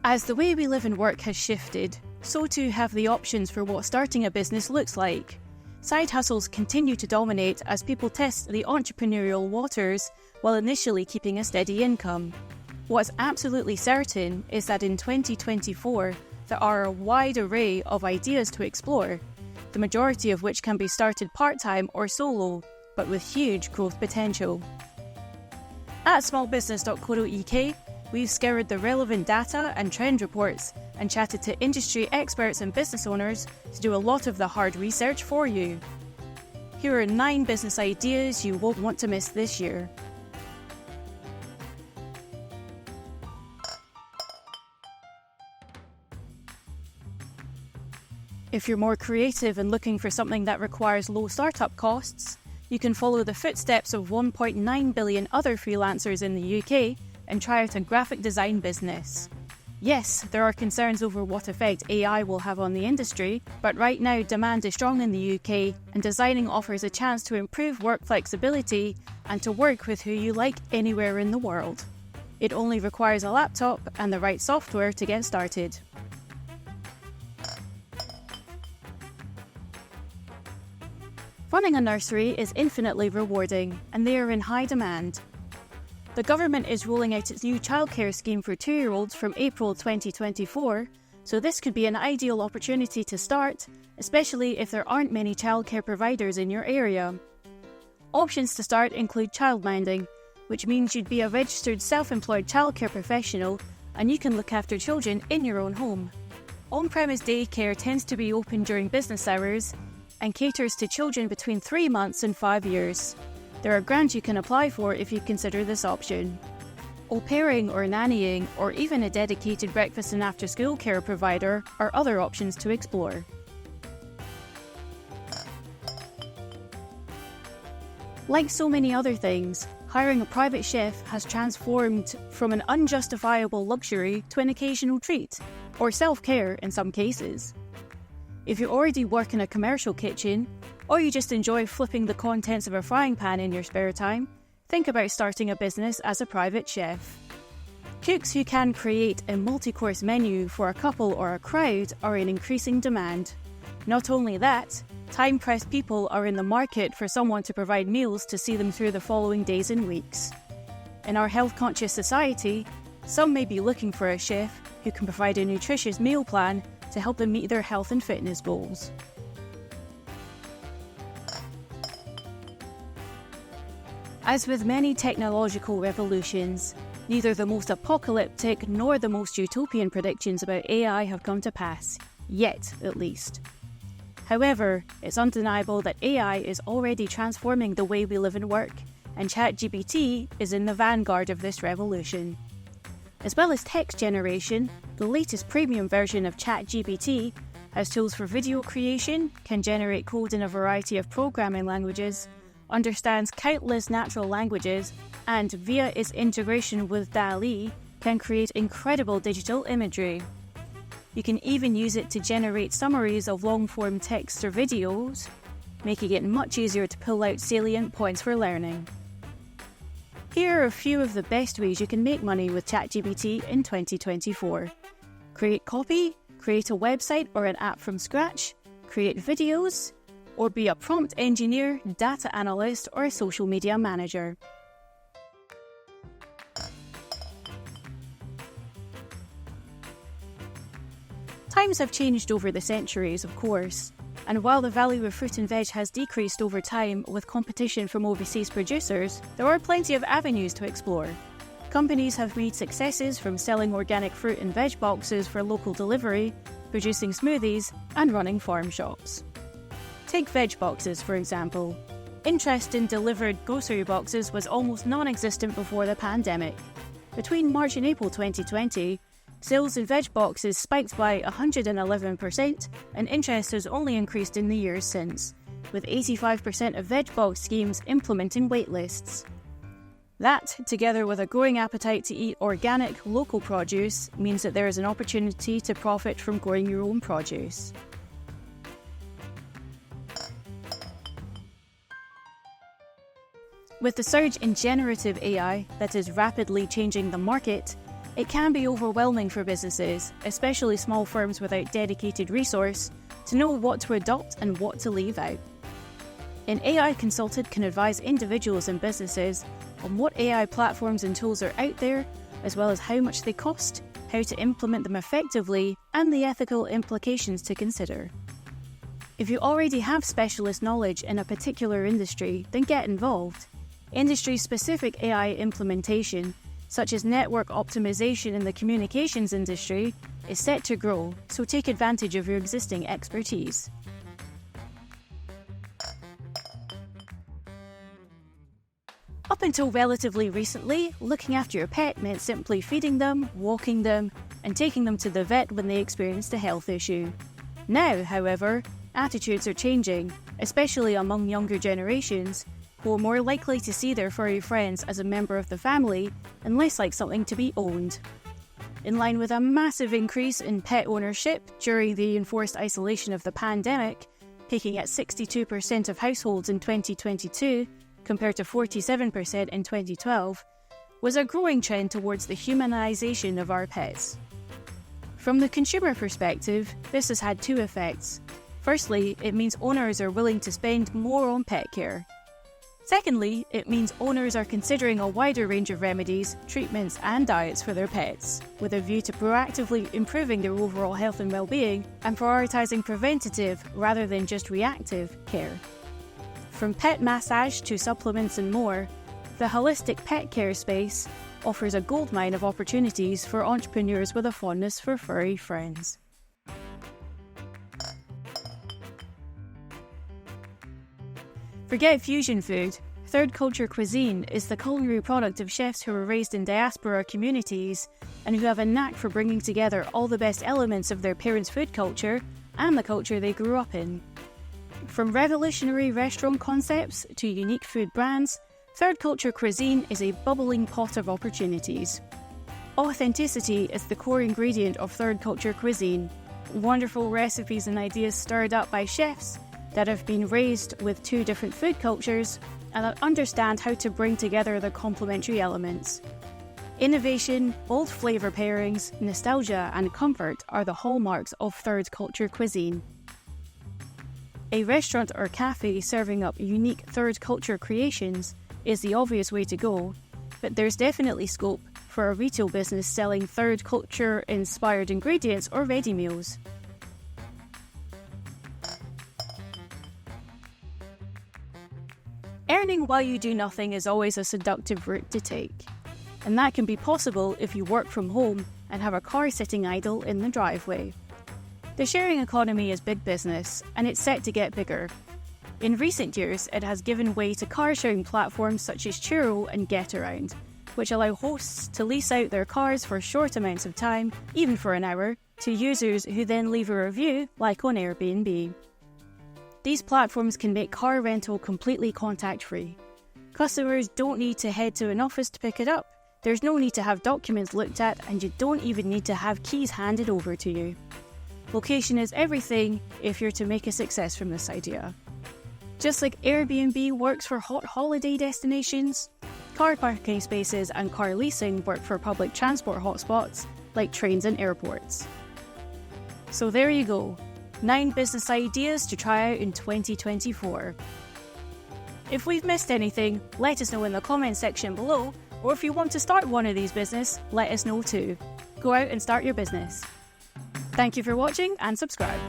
As the way we live and work has shifted, so too have the options for what starting a business looks like. Side hustles continue to dominate as people test the entrepreneurial waters while initially keeping a steady income. What's absolutely certain is that in 2024, there are a wide array of ideas to explore, the majority of which can be started part-time or solo, but with huge growth potential. At smallbusinessuk, we've scoured the relevant data and trend reports and chatted to industry experts and business owners to do a lot of the hard research for you. Here are 9 business ideas you won't want to miss this year. If you're more creative and looking for something that requires low startup costs, you can follow the footsteps of 1.9 billion other freelancers in the UK and try out a graphic design business. Yes, there are concerns over what effect AI will have on the industry, but right now demand is strong in the UK and designing offers a chance to improve work flexibility and to work with who you like anywhere in the world. It only requires a laptop and the right software to get started. Running a nursery is infinitely rewarding, and they are in high demand. The government is rolling out its new childcare scheme for 2-year-olds from April 2024, so this could be an ideal opportunity to start, especially if there aren't many childcare providers in your area. Options to start include childminding, which means you'd be a registered self-employed childcare professional and you can look after children in your own home. On-premise daycare tends to be open during business hours and caters to children between 3 months and 5 years. There are grants you can apply for if you consider this option. Au pairing or nannying, or even a dedicated breakfast and after-school care provider are other options to explore. Like so many other things, hiring a private chef has transformed from an unjustifiable luxury to an occasional treat, or self-care in some cases. If you already work in a commercial kitchen, or you just enjoy flipping the contents of a frying pan in your spare time, think about starting a business as a private chef. Cooks who can create a multi-course menu for a couple or a crowd are in increasing demand. Not only that, time-pressed people are in the market for someone to provide meals to see them through the following days and weeks. In our health-conscious society, some may be looking for a chef who can provide a nutritious meal plan to help them meet their health and fitness goals. As with many technological revolutions, neither the most apocalyptic nor the most utopian predictions about AI have come to pass, yet at least. However, it's undeniable that AI is already transforming the way we live and work, and ChatGPT is in the vanguard of this revolution. As well as text generation, the latest premium version of ChatGPT has tools for video creation, can generate code in a variety of programming languages, understands countless natural languages, and via its integration with DALL-E, can create incredible digital imagery. You can even use it to generate summaries of long-form text or videos, making it much easier to pull out salient points for learning. Here are a few of the best ways you can make money with ChatGPT in 2024. Create copy, create a website or an app from scratch, create videos, or be a prompt engineer, data analyst, or a social media manager. Times have changed over the centuries, of course, and while the value of fruit and veg has decreased over time with competition from overseas producers, there are plenty of avenues to explore. Companies have made successes from selling organic fruit and veg boxes for local delivery, producing smoothies, and running farm shops. Take veg boxes, for example. Interest in delivered grocery boxes was almost non-existent before the pandemic. Between March and April 2020, sales in veg boxes spiked by 111%, and interest has only increased in the years since, with 85% of veg box schemes implementing waitlists. That, together with a growing appetite to eat organic, local produce, means that there is an opportunity to profit from growing your own produce. With the surge in generative AI that is rapidly changing the market, It can be overwhelming for businesses, especially small firms without dedicated resource, to know what to adopt and what to leave out. An AI consultant can advise individuals and businesses on what AI platforms and tools are out there, as well as how much they cost, how to implement them effectively, and the ethical implications to consider. If you already have specialist knowledge in a particular industry, then get involved. Industry-specific AI implementation, such as network optimization in the communications industry, is set to grow, so take advantage of your existing expertise. Up until relatively recently, looking after your pet meant simply feeding them, walking them, and taking them to the vet when they experienced a health issue. Now, however, attitudes are changing, especially among younger generations, who are more likely to see their furry friends as a member of the family and less like something to be owned. In line with a massive increase in pet ownership during the enforced isolation of the pandemic, peaking at 62% of households in 2022, compared to 47% in 2012, was a growing trend towards the humanisation of our pets. From the consumer perspective, this has had two effects. Firstly, it means owners are willing to spend more on pet care. Secondly, it means owners are considering a wider range of remedies, treatments and diets for their pets, with a view to proactively improving their overall health and well-being and prioritising preventative rather than just reactive care. From pet massage to supplements and more, the holistic pet care space offers a goldmine of opportunities for entrepreneurs with a fondness for furry friends. Forget fusion food. Third culture cuisine is the culinary product of chefs who were raised in diaspora communities and who have a knack for bringing together all the best elements of their parents' food culture and the culture they grew up in. From revolutionary restaurant concepts to unique food brands, third culture cuisine is a bubbling pot of opportunities. Authenticity is the core ingredient of third culture cuisine. Wonderful recipes and ideas stirred up by chefs that have been raised with two different food cultures and that understand how to bring together the complementary elements. Innovation, bold flavour pairings, nostalgia and comfort are the hallmarks of third culture cuisine. A restaurant or cafe serving up unique third culture creations is the obvious way to go, but there's definitely scope for a retail business selling third culture inspired ingredients or ready meals. Earning while you do nothing is always a seductive route to take, and that can be possible if you work from home and have a car sitting idle in the driveway. The sharing economy is big business, and it's set to get bigger. In recent years, it has given way to car-sharing platforms such as Turo and Getaround, which allow hosts to lease out their cars for short amounts of time, even for an hour, to users who then leave a review, like on Airbnb. These platforms can make car rental completely contact-free. Customers don't need to head to an office to pick it up, there's no need to have documents looked at, and you don't even need to have keys handed over to you. Location is everything if you're to make a success from this idea. Just like Airbnb works for hot holiday destinations, car parking spaces and car leasing work for public transport hotspots like trains and airports. So there you go, 9 business ideas to try out in 2024. If we've missed anything, let us know in the comment section below, or if you want to start one of these businesses, let us know too. Go out and start your business. Thank you for watching and subscribe.